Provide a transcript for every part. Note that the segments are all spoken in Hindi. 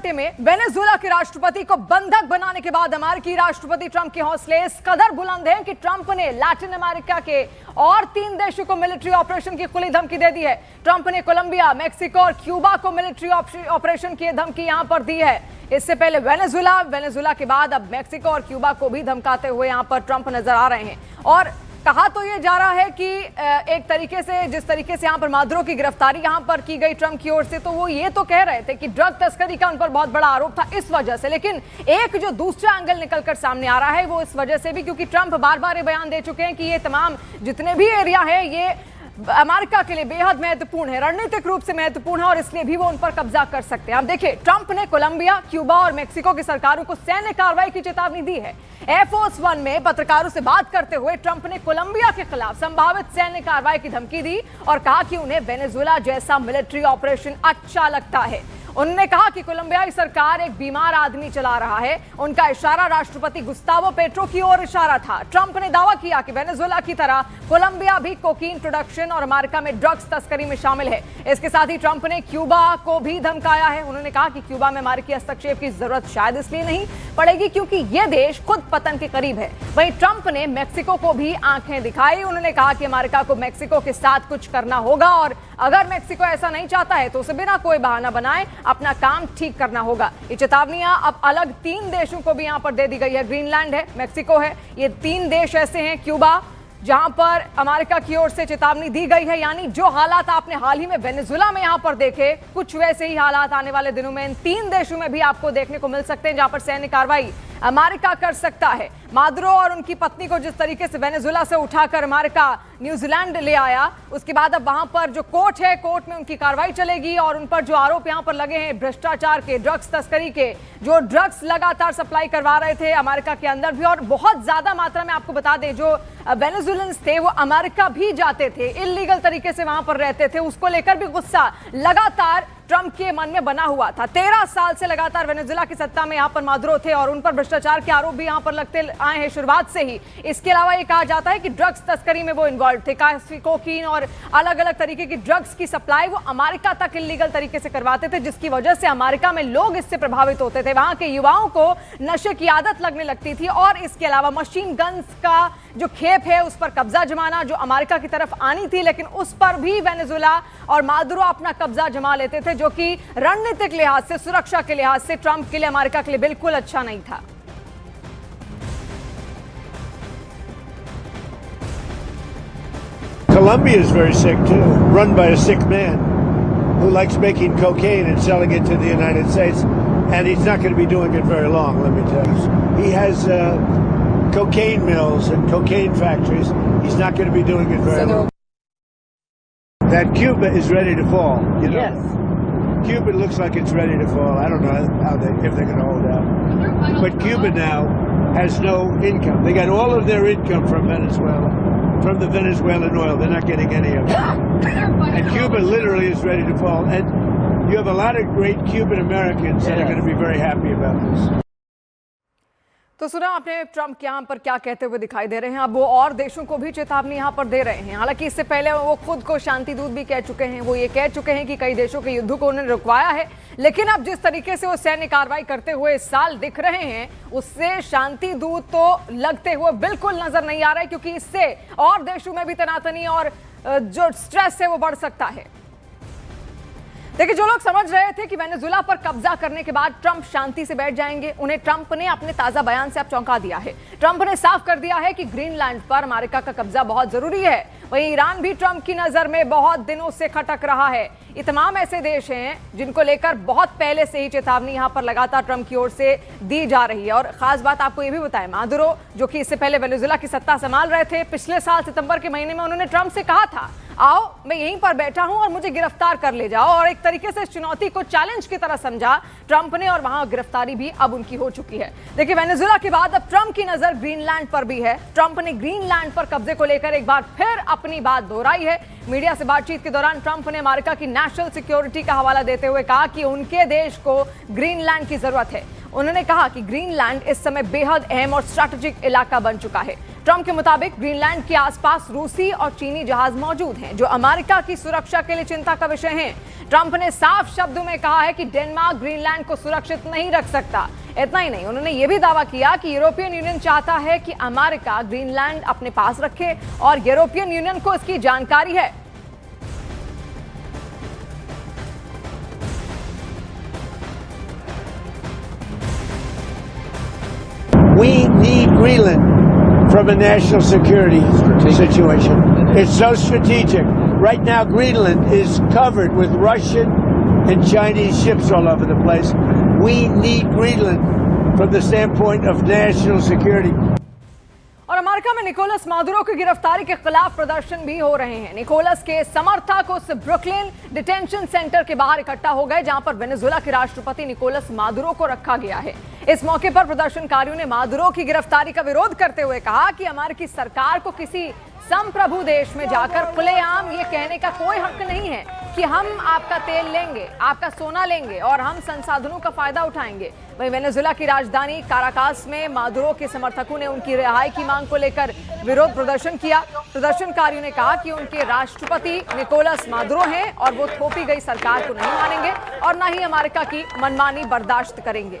घंटे में वेनेजुएला के राष्ट्रपति को बंधक बनाने के बाद अमेरिकी राष्ट्रपति ट्रंप के हौसले इस कदर बुलंद हैं कि ट्रंप ने लैटिन अमेरिका के और 3 देशों को मिलिट्री ऑपरेशन की खुली धमकी दे दी है। ट्रंप ने कोलंबिया, मेक्सिको और क्यूबा को मिलिट्री ऑपरेशन की धमकी यहां पर दी है। इससे पहले वेनेजुएला के बाद अब मेक्सिको और क्यूबा को भी धमकाते हुए यहां पर ट्रंप नजर आ रहे हैं। और कहा तो ये जा रहा है कि एक तरीके से जिस तरीके से यहां पर मादुरो की गिरफ्तारी यहां पर की गई ट्रंप की ओर से, तो वो ये तो कह रहे थे कि ड्रग तस्करी का उन पर बहुत बड़ा आरोप था इस वजह से। लेकिन एक जो दूसरा एंगल निकलकर सामने आ रहा है वो इस वजह से भी क्योंकि ट्रंप बार बार ये बयान दे चुके हैं कि ये तमाम जितने भी एरिया है ये अमेरिका के लिए बेहद महत्वपूर्ण है, रणनीतिक रूप से महत्वपूर्ण है और इसलिए भी वो उन पर कब्जा कर सकते हैं। अब देखिए, ट्रंप ने कोलंबिया, क्यूबा और मेक्सिको की सरकारों को सैन्य कार्रवाई की चेतावनी दी है। एयरफोर्स 1 में पत्रकारों से बात करते हुए ट्रंप ने कोलंबिया के खिलाफ संभावित सैन्य कार्रवाई की धमकी दी और कहा कि उन्हें वेनेजुएला जैसा मिलिट्री ऑपरेशन अच्छा लगता है। उन्होंने कहा कि कोलंबियाई सरकार एक बीमार आदमी चला रहा है। उनका इशारा राष्ट्रपति गुस्तावो पेट्रो की ओर इशारा था। ट्रंप ने दावा किया कि वेनेजुएला की तरह कोलंबिया भी कोकीन प्रोडक्शन और अमेरिका में ड्रग्स तस्करी में शामिल है। इसके साथ ही ट्रंप ने क्यूबा को भी धमकाया है। उन्होंने कहा कि क्यूबा में अमेरिकी हस्तक्षेप की जरूरत शायद इसलिए नहीं पड़ेगी क्योंकि यह देश खुद पतन के करीब है। वहीं ट्रंप ने मेक्सिको को भी आंखें दिखाई। उन्होंने कहा कि अमेरिका को मेक्सिको के साथ कुछ करना होगा और अगर मेक्सिको ऐसा नहीं चाहता है तो उसे बिना कोई बहाना बनाए अपना काम ठीक करना होगा। ये चेतावनियां अब अलग 3 देशों को भी यहां पर दे दी गई है। ग्रीनलैंड है, मेक्सिको है, ये 3 देश ऐसे हैं, क्यूबा, जहां पर अमेरिका की ओर से चेतावनी दी गई है। यानी जो हालात आपने हाल ही में वेनेजुएला में यहां पर देखे, कुछ वैसे ही हालात आने वाले दिनों में इन 3 देशों में भी आपको देखने को मिल सकते हैं जहां पर सैन्य कार्रवाई अमेरिका कर सकता है। मादुरो और उनकी पत्नी को जिस तरीके से वेनेजुएला से उठाकर अमेरिका न्यूजीलैंड ले आया, उसके बाद अब वहां पर जो कोर्ट है, कोर्ट में उनकी कार्रवाई चलेगी और उन पर जो आरोप यहां पर लगे हैं भ्रष्टाचार के, ड्रग्स तस्करी के, जो ड्रग्स लगातार सप्लाई करवा रहे थे अमेरिका के अंदर भी और बहुत ज्यादा मात्रा में, आपको बता दें जो वेनेजुएलन्स थे वो अमेरिका भी जाते थे, इल्लीगल तरीके से वहां पर रहते थे, उसको लेकर भी गुस्सा लगातार ट्रंप के मन में बना हुआ था। 13 साल से लगातार वेनेजुएला की सत्ता में यहां पर मादुरो थे और उन पर भ्रष्टाचार के आरोप भी यहां पर लगते आए हैं शुरुआत से ही। इसके अलावा ये कहा जाता है कि ड्रग्स तस्करी में वो इन्वॉल्व थे, कोकीन और अलग अलग तरीके की ड्रग्स की सप्लाई वो अमेरिका तक इल्लीगल तरीके से करवाते थे, जिसकी वजह से अमेरिका में लोग इससे प्रभावित होते थे। वहां के युवाओं को नशे की आदत लगने लगती थी और इसके अलावा मशीन गन्स का जो खेप है उस पर कब्जा जमाना जो अमेरिका की तरफ आनी थी, लेकिन उस पर भी वेनेजुएला और मादुरो अपना कब्जा जमा लेते थे, जो कि रणनीतिक लिहाज से, सुरक्षा के लिहाज से ट्रंप के लिए, अमेरिका के लिए बिल्कुल अच्छा नहीं था। Colombia is very sick too, run by a sick man who likes making cocaine and selling it to the United States, and he's not going to be doing it very long, let me tell you. He has cocaine mills and cocaine factories. He's not going to be doing it very long. That Cuba is ready to fall, you know. Yes. Cuba looks like it's ready to fall. I don't know if they're going to hold out. But Cuba now has no income. They got all of their income from Venezuela, from the Venezuelan oil. They're not getting any of it. And Cuba literally is ready to fall. And you have a lot of great Cuban Americans that are going to be very happy about this. तो सुना आपने ट्रंप यहाँ पर क्या कहते हुए दिखाई दे रहे हैं। अब वो और देशों को भी चेतावनी यहाँ पर दे रहे हैं। हालांकि इससे पहले वो खुद को शांति दूत भी कह चुके हैं। वो ये कह चुके हैं कि कई देशों के युद्ध को उन्होंने रुकवाया है, लेकिन अब जिस तरीके से वो सैन्य कार्रवाई करते हुए इस साल दिख रहे हैं, उससे शांति दूत तो लगते हुए बिल्कुल नजर नहीं आ रहा है, क्योंकि इससे और देशों में भी तनातनी और जो स्ट्रेस है वो बढ़ सकता है। देखिए, जो लोग समझ रहे थे कि वेनेजुएला पर कब्जा करने के बाद ट्रंप शांति से बैठ जाएंगे, उन्हें ट्रंप ने अपने ताजा बयान से अब चौंका दिया है। ट्रंप ने साफ कर दिया है कि ग्रीनलैंड पर अमेरिका का कब्जा बहुत जरूरी है। वहीं ईरान भी ट्रंप की नजर में बहुत दिनों से खटक रहा है। ये तमाम ऐसे देश हैं जिनको लेकर बहुत पहले से ही चेतावनी यहां पर लगातार ट्रंप की ओर से दी जा रही है। और खास बात आपको ये भी बताएं, मादुरो जो कि इससे पहले वेनेजुएला की सत्ता संभाल रहे थे, पिछले साल सितंबर के महीने में उन्होंने ट्रंप से कहा था, आओ मैं यहीं पर बैठा हूं और मुझे गिरफ्तार कर ले जाओ, और एक तरीके से इस चुनौती को चैलेंज की तरह समझा ट्रंप ने और वहां गिरफ्तारी भी अब उनकी हो चुकी है। देखिए, वेनेजुएला के बाद अब ट्रंप की नजर ग्रीनलैंड पर भी है। ट्रंप ने ग्रीनलैंड पर कब्जे को लेकर एक बार फिर अपनी बात दोहराई है। मीडिया से बातचीत के दौरान ट्रंप ने अमेरिका की नेशनल सिक्योरिटी का हवाला देते हुए कहा कि उनके देश को ग्रीनलैंड की जरूरत है। उन्होंने कहा कि ग्रीनलैंड इस समय बेहद अहम और स्ट्रैटेजिक इलाका बन चुका है। ट्रंप के मुताबिक ग्रीनलैंड के आसपास रूसी और चीनी जहाज मौजूद हैं जो अमेरिका की सुरक्षा के लिए चिंता का विषय हैं। ट्रंप ने साफ शब्दों में कहा है कि डेनमार्क ग्रीनलैंड को सुरक्षित नहीं रख सकता। इतना ही नहीं, उन्होंने यह भी दावा किया कि यूरोपियन यूनियन चाहता है कि अमेरिका ग्रीनलैंड अपने पास रखे और यूरोपियन यूनियन को इसकी जानकारी है। We need Greenland from a national security situation. It's so strategic. Right now, Greenland is covered with Russian and Chinese ships all over the place. We need Greenland from the standpoint of national security. और अमेरिका में निकोलस मादुरो की गिरफ्तारी के खिलाफ प्रदर्शन भी हो रहे हैं। निकोलस के समर्थक उस ब्रुकलिन डिटेंशन सेंटर के बाहर इकट्ठा हो गए जहां पर वेनेजुएला के राष्ट्रपति निकोलस मादुरो को रखा गया है। इस मौके पर प्रदर्शनकारियों ने मादुरो की गिरफ्तारी का विरोध करते हुए कहा कि अमेरिकी सरकार को किसी संप्रभु देश में जाकर खुलेआम ये कहने का कोई हक नहीं है कि हम आपका तेल लेंगे, आपका सोना लेंगे और हम संसाधनों का फायदा उठाएंगे। वहीं वेनेजुएला की राजधानी काराकास में मादुरो के समर्थकों ने उनकी रिहाई की मांग को लेकर विरोध प्रदर्शन किया। प्रदर्शनकारियों ने कहा कि उनके राष्ट्रपति निकोलस मादुरो हैं और वो थोपी गई सरकार को नहीं मानेंगे और न ही अमेरिका की मनमानी बर्दाश्त करेंगे।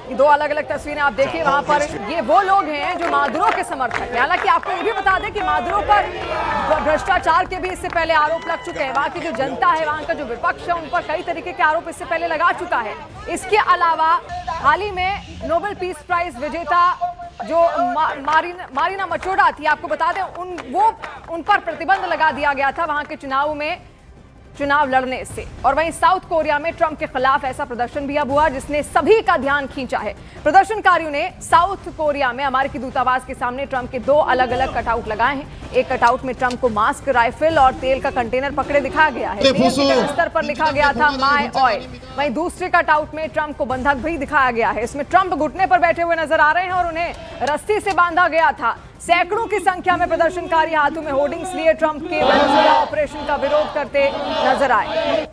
ये दो अलग अलग तस्वीरें आप देखिए, वहां पर ये वो लोग हैं जो मादुरो के समर्थक हैं। हालांकि आपको ये भी बता दें कि मादुरो पर भ्रष्टाचार के भी इससे पहले आरोप लग चुके हैं। वहां की जो जनता है, वहां का जो विपक्ष है, उन पर कई तरीके के आरोप इससे पहले लगा चुका है। इसके अलावा हाल ही में नोबेल पीस प्राइज विजेता जो मारिना मचोडा थी, आपको बता दें उन पर प्रतिबंध लगा दिया गया था वहां के चुनाव लड़ने से। और वहीं साउथ कोरिया में ट्रंप के खिलाफ ऐसा प्रदर्शन भी अब हुआ जिसने सभी का ध्यान खींचा है। प्रदर्शनकारियों ने साउथ कोरिया में अमेरिकी दूतावास के सामने ट्रंप के दो अलग अलग कटआउट लगाए हैं। एक कटआउट में ट्रंप को मास्क, राइफल और तेल का कंटेनर पकड़े दिखाया गया है। स्तर पर लिखा गया था माय ऑयल। वहीं दूसरे कटआउट में ट्रंप को बंधक भी दिखाया गया है। इसमें ट्रंप घुटने पर बैठे हुए नजर आ रहे हैं और उन्हें रस्सी से बांधा गया था। सैकड़ों की संख्या में प्रदर्शनकारी हाथों में होर्डिंग्स लिए ट्रंप के वेनेजुएला ऑपरेशन का विरोध करते नजर आए।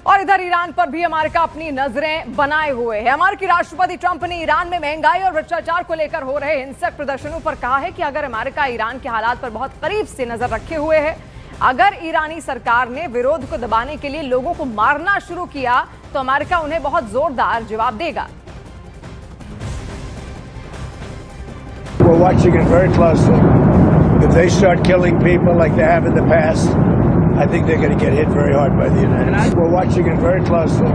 और इधर ईरान पर भी अमेरिका अपनी नजरें बनाए हुए है। अमेरिकी राष्ट्रपति ट्रंप ने ईरान में महंगाई और भ्रष्टाचार को लेकर हो रहे हिंसक प्रदर्शनों पर कहा है कि अगर अमेरिका ईरान के हालात पर बहुत करीब से नजर रखे हुए है, अगर ईरानी सरकार ने विरोध को दबाने के लिए लोगों को मारना शुरू किया तो अमेरिका उन्हें बहुत जोरदार जवाब देगा। We're watching it very closely. If they start killing people like they have in the past, I think they're going to get hit very hard by the United States. We're watching it very closely.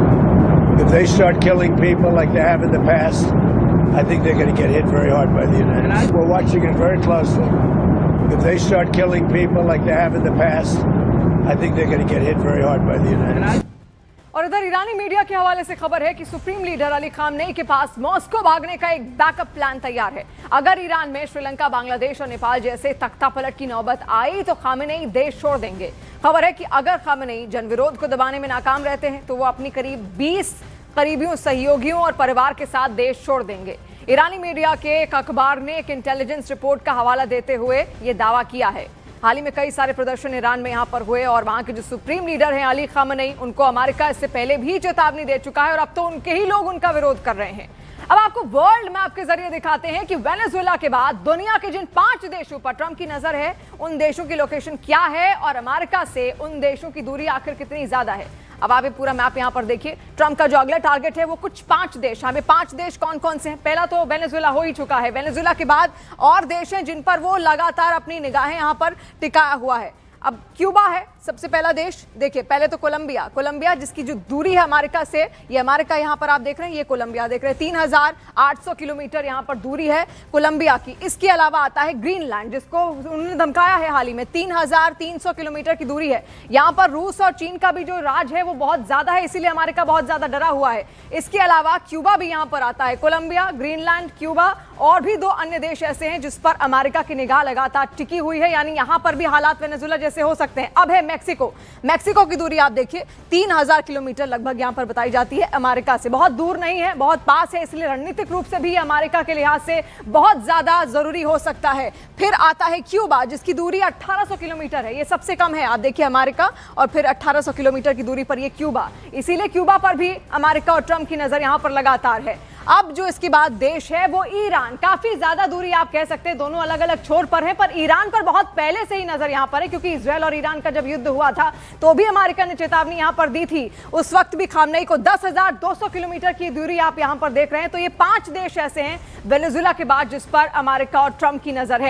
If they start killing people like they have in the past, I think they're going to get hit very hard by the United States. We're watching it very closely. If they start killing people like they have in the past, I think they're going to get hit very hard by the United States. और इधर ईरानी मीडिया के हवाले से खबर है कि सुप्रीम लीडर अली खामनेई के पास मॉस्को भागने का एक बैकअप प्लान तैयार है। अगर ईरान में श्रीलंका, बांग्लादेश और नेपाल जैसे तख्तापलट की नौबत आई तो खामनेई देश छोड़ देंगे। खबर है कि अगर खामनेई जनविरोध को दबाने में नाकाम रहते हैं तो वो अपनी करीब 20 करीबियों, सहयोगियों और परिवार के साथ देश छोड़ देंगे। ईरानी मीडिया के एक अखबार ने एक इंटेलिजेंस रिपोर्ट का हवाला देते हुए ये दावा किया है। हाल ही में कई सारे प्रदर्शन ईरान में यहाँ पर हुए और वहाँ के जो सुप्रीम लीडर हैं अली खामनेई, उनको अमेरिका इससे पहले भी चेतावनी दे चुका है और अब तो उनके ही लोग उनका विरोध कर रहे हैं। अब आपको वर्ल्ड मैप के जरिए दिखाते हैं कि वेनेजुएला के बाद दुनिया के जिन 5 देशों पर ट्रंप की नजर है, उन देशों की लोकेशन क्या है और अमेरिका से उन देशों की दूरी आखिर कितनी ज्यादा है। अब आप पूरा मैप यहां पर देखिए। ट्रंप का जो अगला टारगेट है वो कुछ 5 देश, हमें 5 देश कौन कौन से हैं। पहला तो वेनेजुएला हो ही चुका है। वेनेजुएला के बाद और देश हैं जिन पर वो लगातार अपनी निगाहें यहां पर टिकाया हुआ है। अब क्यूबा है सबसे पहला देश। देखिए पहले तो कोलंबिया जिसकी जो दूरी है अमेरिका से, ये अमेरिका यहाँ पर आप देख रहे हैं, ये कोलंबिया देख रहे हैं। 3800 किलोमीटर यहाँ पर दूरी है कोलंबिया की। इसके अलावा आता है ग्रीनलैंड, जिसको उन्होंने धमकाया है हाल ही में। 3300 किलोमीटर की दूरी है। यहाँ पर रूस और चीन का भी जो राज है वो बहुत ज्यादा है, इसीलिए अमेरिका बहुत ज्यादा डरा हुआ है। इसके अलावा क्यूबा भी यहाँ पर आता है। कोलंबिया, ग्रीनलैंड, क्यूबा और भी 2 अन्य देश ऐसे हैं जिस पर अमेरिका की निगाह लगातार टिकी हुई है, यानी यहाँ पर भी हालात वेनेजुएला जैसे हो सकते हैं। अब है मैक्सिको की दूरी आप देखिए 3000 किलोमीटर लगभग यहाँ पर बताई जाती है अमेरिका से। बहुत दूर नहीं है, बहुत पास है, इसलिए रणनीतिक रूप से भी अमेरिका के लिहाज से बहुत ज्यादा जरूरी हो सकता है। फिर आता है क्यूबा जिसकी दूरी 1800 किलोमीटर है, ये सबसे कम है। आप देखिए अमेरिका और फिर 1800 किलोमीटर की दूरी पर ये क्यूबा, इसीलिए क्यूबा पर भी अमेरिका और ट्रंप की नजर यहाँ पर लगातार है। अब जो इसके बाद देश है वो ईरान। काफी ज्यादा दूरी आप कह सकते हैं, दोनों अलग अलग छोर पर है, पर ईरान पर बहुत पहले से ही नजर यहां पर है, क्योंकि इजरायल और ईरान का जब युद्ध हुआ था तो भी अमेरिका ने चेतावनी यहां पर दी थी। उस वक्त भी खामनेई को 10,200 किलोमीटर की दूरी आप यहां पर देख रहे हैं। तो ये 5 देश ऐसे हैं वेनेजुएला के बाद जिस पर अमेरिका और ट्रंप की नजर है।